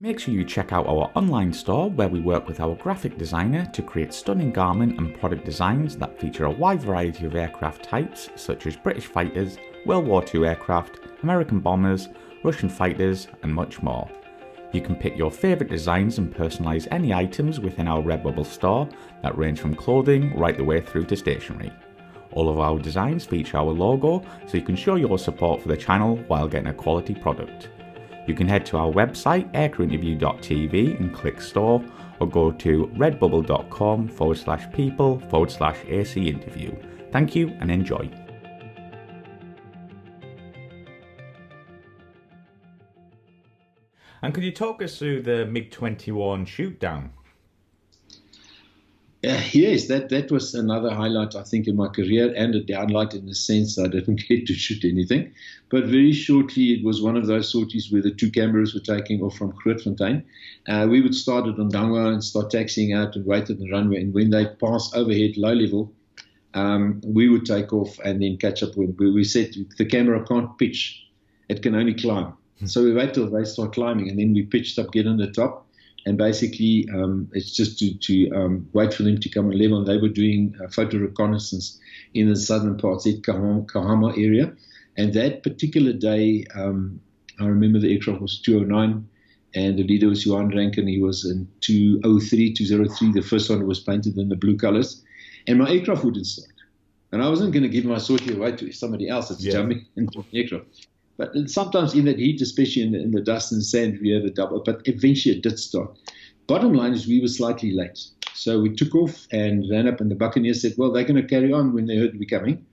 Make sure you check out our online store where we work with our graphic designer to create stunning garment and product designs that feature a wide variety of aircraft types such as British fighters, World War II aircraft, American bombers, Russian fighters and much more. You can pick your favourite designs and personalise any items within our Redbubble store that range from clothing right the way through to stationery. All of our designs feature our logo so you can show your support for the channel while getting a quality product. You can head to our website aircrewinterview.tv and click store, or go to redbubble.com/people/AC interview. Thank you and enjoy. And could you talk us through the MiG-21 shoot down? Yes, that was another highlight, I think, in my career, and a downlight in the sense I didn't get to shoot anything. But very shortly, it was one of those sorties where the two cameras were taking off from Grootfontein. We would start at Ondangwa and start taxiing out and wait at the runway. And when they pass overhead, low level, we would take off and then catch up. We said the camera can't pitch. It can only climb. So we wait till they start climbing, and then we pitched up, get on the top. And basically, it's just to wait for them to come on level. And they were doing photo reconnaissance in the southern parts, at Kahama area. And that particular day, I remember the aircraft was 209, and the leader was Johan Rankin. He was in 203. The first one was painted in the blue colors. And my aircraft wouldn't start. And I wasn't going to give my sortie away to somebody else that's jumping into the aircraft. But sometimes in that heat, especially in the dust and sand, we had a double. But eventually it did start. Bottom line is we were slightly late. So we took off and ran up, and the Buccaneers said, well, they're going to carry on when they heard we coming.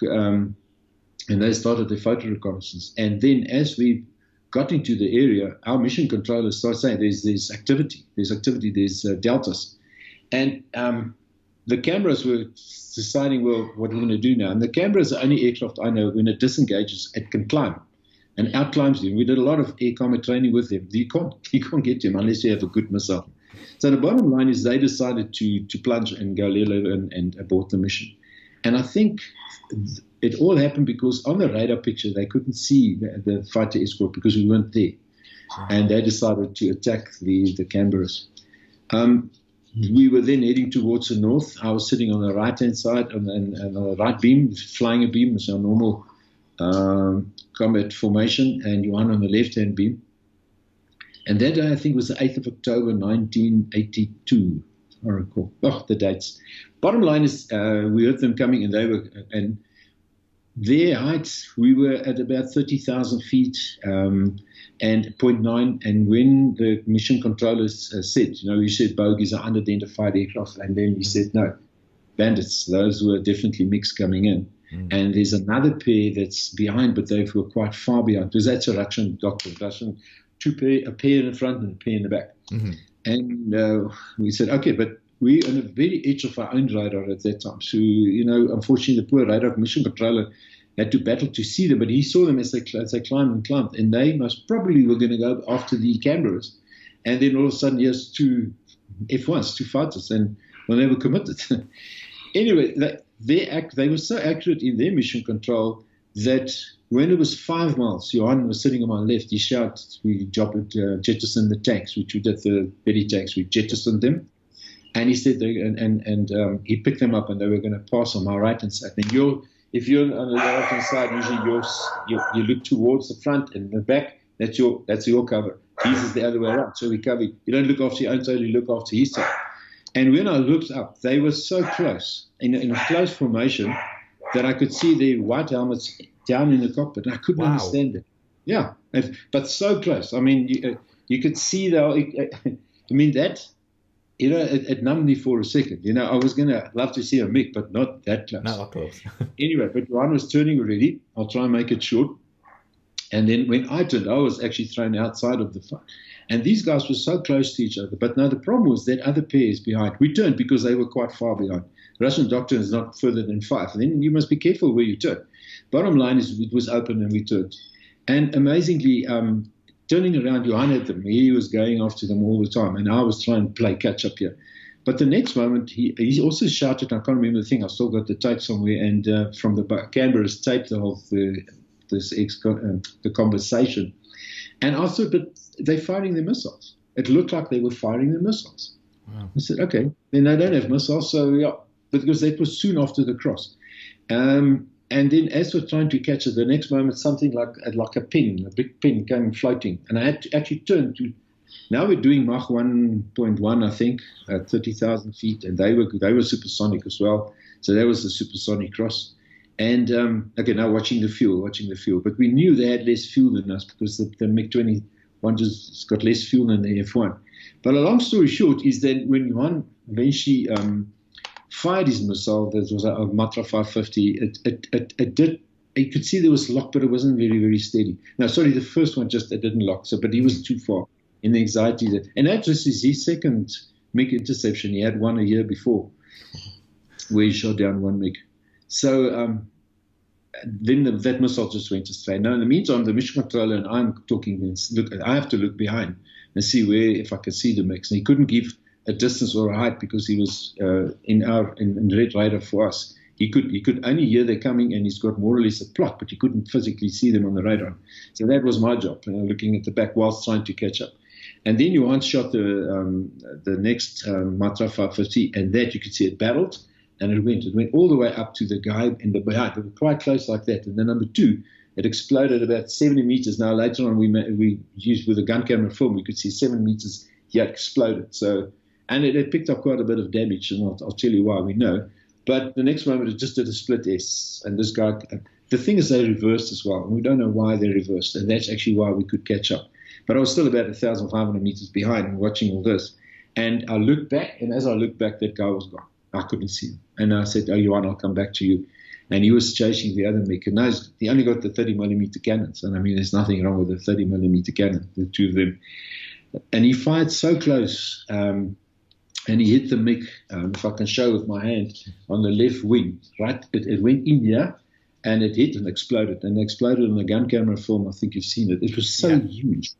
And they started the photo reconnaissance. And then as we got into the area, our mission controllers started saying there's activity, there's deltas. And the cameras were deciding, well, what are we going to do now? And the camera is the only aircraft I know, when it disengages, it can climb and out-climbs them. We did a lot of air combat training with them. You can't get to them unless you have a good missile. So the bottom line is they decided to plunge and go level and abort the mission. And I think it all happened because on the radar picture, they couldn't see the fighter escort because we weren't there. And they decided to attack the Canberras. We were then heading towards the north. I was sitting on the right-hand side and on the right beam, flying a beam. It's our normal combat formation, and Johan on the left-hand beam. And that day, I think, was the 8th of October, 1982, I recall. Oh, the dates. Bottom line is we heard them coming, and their height, we were at about 30,000 feet and 0.9. And when the mission controllers said, we said bogies are unidentified aircraft, and then he said, no, bandits, those were definitely MiGs coming in. And there's another pair that's behind, but they were quite far behind, because that's a Russian doctrine. A pair in front and a pair in the back. And we said, okay, but we're on the very edge of our own radar at that time. So, unfortunately, the poor radar mission controller had to battle to see them, but he saw them as they climbed. And they most probably were going to go after the Canberras. And then all of a sudden, yes, two F1s, two fighters, and they were committed. Anyway, they were so accurate in their mission control that when it was 5 miles, Johan was sitting on my left. He shouted, we jettisoned the tanks, which we did, the Betty tanks. We jettisoned them. And he said, he picked them up, and they were going to pass on my right-hand side. And if you're on the right-hand side, usually you look towards the front and the back. That's your cover. His is the other way around. So we cover. You don't look after your own side, you look after his side. And when I looked up, they were so close, in a close formation, that I could see their white helmets down in the cockpit. And I couldn't understand it. Yeah, but so close. I mean, you could see that. It numbed me for a second. I was going to love to see a MiG, but not that close. Not close. Anyway, but Johan was turning already. I'll try and make it short. And then when I turned, I was actually thrown outside of the fight. And these guys were so close to each other. But now the problem was that other pair is behind. We turned because they were quite far behind. Russian doctrine is not further than 5. And then you must be careful where you turn. Bottom line is it was open and we turned. And amazingly, turning around, Johan had them. He was going after them all the time, and I was trying to play catch up here. But the next moment, he also shouted, I can't remember the thing, I still got the tape somewhere, and from the Canberra's tape the conversation. And I thought, but they're firing their missiles. It looked like they were firing their missiles. Wow. I said, okay, then they don't have missiles, so yeah, because that was soon after the cross. And then as we're trying to catch it, the next moment something like a pin, a big pin came floating. And I had to actually turn to, now we're doing Mach 1.1, I think, at 30,000 feet, and they were supersonic as well. So that was the supersonic cross. And okay, now watching the fuel. But we knew they had less fuel than us because the MiG-21 just got less fuel than the F1. But a long story short is that when Johan eventually fired his missile, that was a Matra 550, it did, you could see there was lock, but it wasn't very, very steady. No, sorry, the first one just, it didn't lock, but he was too far in the anxiety. And that was his second MiG interception. He had one a year before where he shot down one MiG. So then that missile just went astray. Now, in the meantime, the mission controller and I'm talking, I have to look behind and see if I can see the MiGs. And he couldn't give a distance or a height because he was in red radar for us. He could only hear them coming, and he's got more or less a plot, but he couldn't physically see them on the radar. So that was my job, looking at the back whilst trying to catch up. And then Johan shot the next Matra 550, and that you could see it barreled. And it went all the way up to the guy in the behind. They were quite close like that. And then number two, it exploded about 70 meters. Now later on, we used with a gun camera film, we could see 7 meters. Yeah, it exploded. So, and it picked up quite a bit of damage, and I'll tell you why. We know. But the next moment, it just did a split S. And this guy, the thing is, they reversed as well. And we don't know why they reversed, and that's actually why we could catch up. But I was still about 1,500 meters behind and watching all this. And I looked back, and as I looked back, that guy was gone. I couldn't see him. And I said, oh, Johan, I'll come back to you. And he was chasing the other MiG. And now he only got the 30mm cannons. And I mean, there's nothing wrong with the 30mm cannon, the two of them. And he fired so close, and he hit the MiG, if I can show with my hand, on the left wing, right? It went in here, and it hit and exploded. And it exploded on the gun camera film. I think you've seen it. It was so huge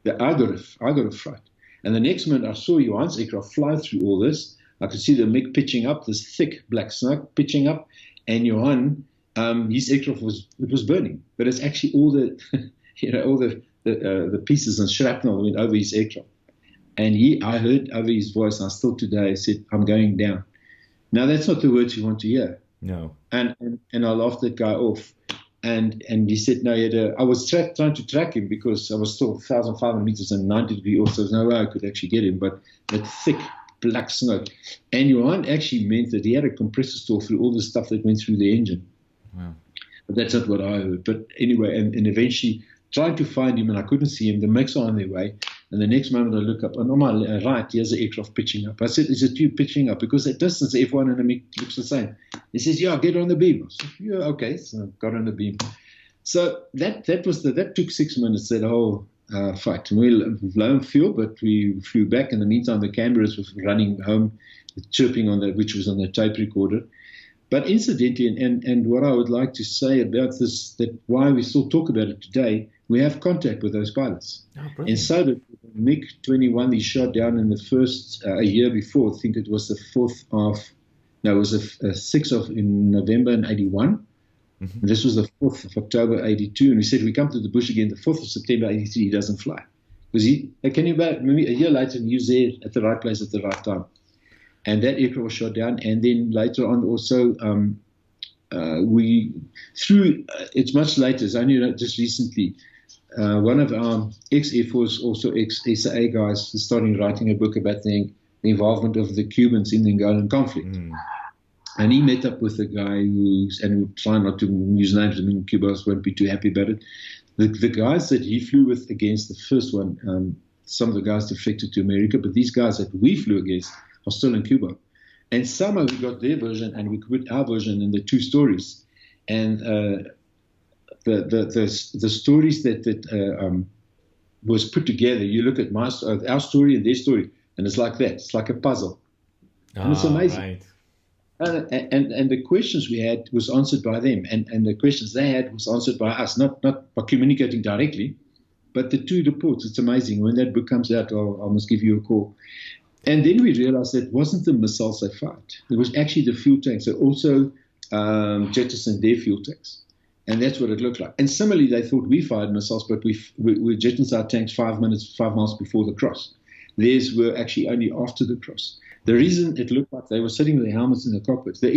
that I got a fright. And the next minute, I saw Johan's aircraft fly through all this. I could see the MiG pitching up, this thick black smoke pitching up, and Johan, his aircraft was burning. But it's actually all the, all the pieces and shrapnel went over his aircraft. And I heard over his voice, and I still today said, "I'm going down." Now that's not the words you want to hear. No. And I laughed that guy off, and he said, "No, I was trying to track him because I was still 1,500 meters and 90 degrees off, so there's no way I could actually get him." But that thick black smoke. And Johan actually meant that he had a compressor store through all the stuff that went through the engine. Wow. But that's not what I heard. But anyway, and eventually tried to find him, and I couldn't see him. The MiGs are on their way. And the next moment I look up, and on my right, here's the aircraft pitching up. I said, "Is it you pitching up?" Because at distance, the F1 and the MiG looks the same. He says, "Yeah, get on the beam." I said, "Yeah, okay." So I got on the beam. So that took 6 minutes, that whole fight. And we low on fuel, but we flew back. In the meantime, the cameras were running home, chirping which was on the tape recorder. But incidentally, and what I would like to say about this, that why we still talk about it today, we have contact with those pilots. Oh, and so the MiG-21, he shot down in the first, a year before, I think it was the 6th of in November in 81. Mm-hmm. This was the 4th of October 82, and we said we come to the bush again the 4th of September 83. He doesn't fly because can you imagine? Maybe a year later, he was there at the right place at the right time, and that aircraft was shot down. And then later on, also it's much later. It's only just recently. One of our ex-Air Force, also ex-SAA guys, is starting writing a book about the involvement of the Cubans in the Angolan Conflict. Mm. And he met up with a guy and we'll try not to use names, I mean, Cubans won't be too happy about it. The guys that he flew with against the first one, some of the guys defected to America, but these guys that we flew against are still in Cuba. And somehow we got their version and we put our version in the two stories. And the stories that was put together, you look at our story and their story, and it's like that. It's like a puzzle. And it's amazing. Right. And the questions we had was answered by them, and the questions they had was answered by us, not by communicating directly, but the two reports. It's amazing. When that book comes out, I must give you a call. And then we realized that it wasn't the missiles they fired. It was actually the fuel tanks. They also jettisoned their fuel tanks. And that's what it looked like. And similarly, they thought we fired missiles, but we jettisoned our tanks 5 miles before the cross. Theirs were actually only after the cross. The reason it looked like they were sitting with their helmets in the cockpit, the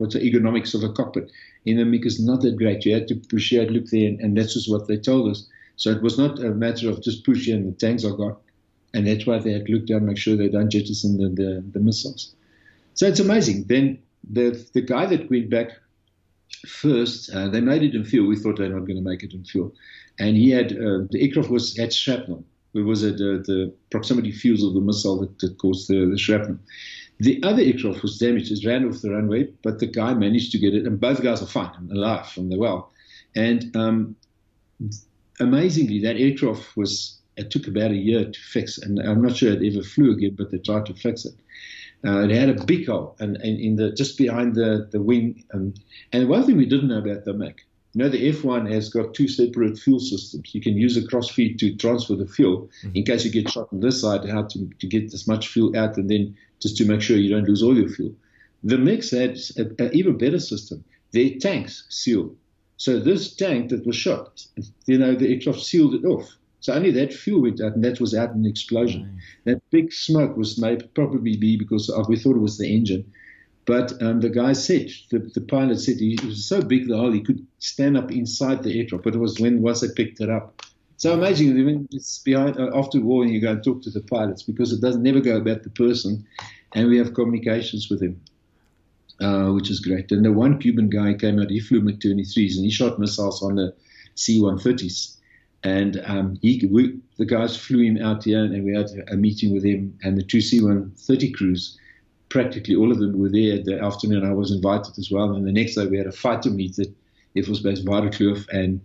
ergonomics of a cockpit in the MiG is not that great. You had to push here, look there, and that's just what they told us. So it was not a matter of just push here and the tanks are gone. And that's why they had to look down, make sure they don't jettison the missiles. So it's amazing. Then the guy that went back first, they made it in fuel. We thought they were not going to make it in fuel. And he had, the aircraft had shrapnel. It was the proximity fuels of the missile that caused the shrapnel. The other aircraft was damaged. It ran off the runway, but the guy managed to get it. And both guys are fine and alive and they're well. And amazingly, that aircraft it took about a year to fix. And I'm not sure it ever flew again, but they tried to fix it. It had a big hole and just behind the wing. And one thing we didn't know about the MiG, the F1 has got two separate fuel systems. You can use a crossfeed to transfer the fuel in case you get shot on this side, how to get as much fuel out, and then just to make sure you don't lose all your fuel. The MiGs had an even better system. Their tanks sealed. So this tank that was shot, the aircraft sealed it off. So only that fuel went out, and that was out in an explosion. Right. That big smoke was probably because we thought it was the engine. But the guy said, the pilot said, it was so big the hole he could stand up inside the aircraft. But it was once they picked it up. So amazing. When it's behind after war, and you go and talk to the pilots because it doesn't never go about the person, and we have communications with him, which is great. And the one Cuban guy came out. He flew MiG-23s and he shot missiles on the C-130s. And the guys flew him out here, and we had a meeting with him and the two C-130 crews. Practically all of them were there at the afternoon. I was invited as well. And the next day we had a fighter meet at Air Force Base Waterkloof, and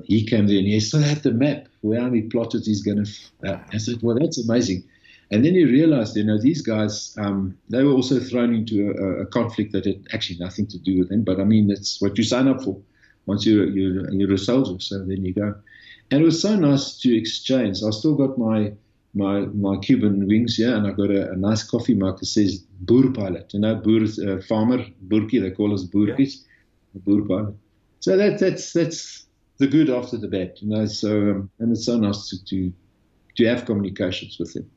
he came there and he still had the map where we plotted he's going to. I said, well, that's amazing. And then he realized, these guys, they were also thrown into a conflict that had actually nothing to do with them. But I mean, that's what you sign up for once you're a soldier. So then you go. And it was so nice to exchange. I still got my Cuban wings here, and I got a nice coffee mug that says Boer Pilot. Boer is a farmer, Boerkie, they call us Boerkies, Boer Pilot. So that's the good after the bad, So and it's so nice to have communications with him.